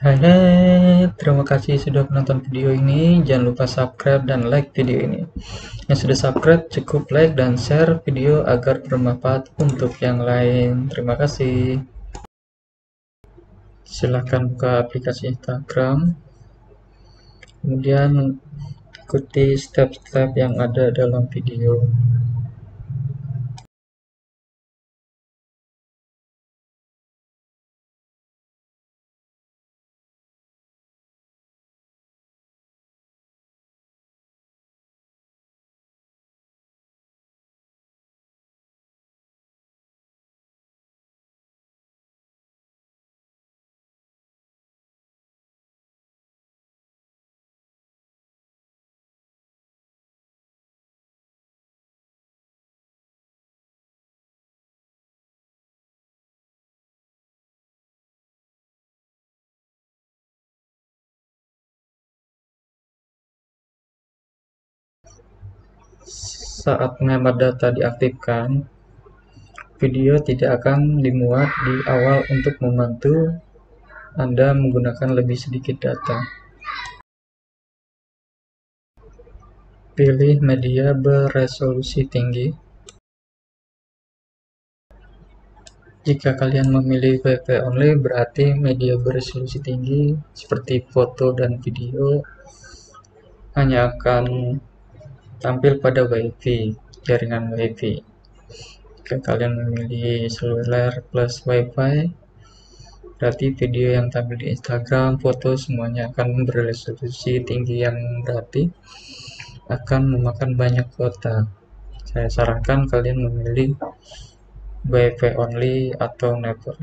Hai, terima kasih sudah menonton video ini. Jangan lupa subscribe dan like video ini. Yang sudah subscribe cukup like dan share video agar bermanfaat untuk yang lain. Terima kasih. Silahkan buka aplikasi Instagram. Kemudian ikuti step-step yang ada dalam video. Saat pengemat data diaktifkan, video tidak akan dimuat di awal untuk membantu Anda menggunakan lebih sedikit data. Pilih media beresolusi tinggi. Jika kalian memilih Wi-Fi only, berarti media beresolusi tinggi seperti foto dan video hanya akan tampil pada Wi-Fi, jaringan Wi-Fi. Jika kalian memilih seluler plus Wi-Fi, berarti video yang tampil di Instagram, foto semuanya akan beresolusi tinggi yang berarti akan memakan banyak kuota. Saya sarankan kalian memilih Wi-Fi only atau never.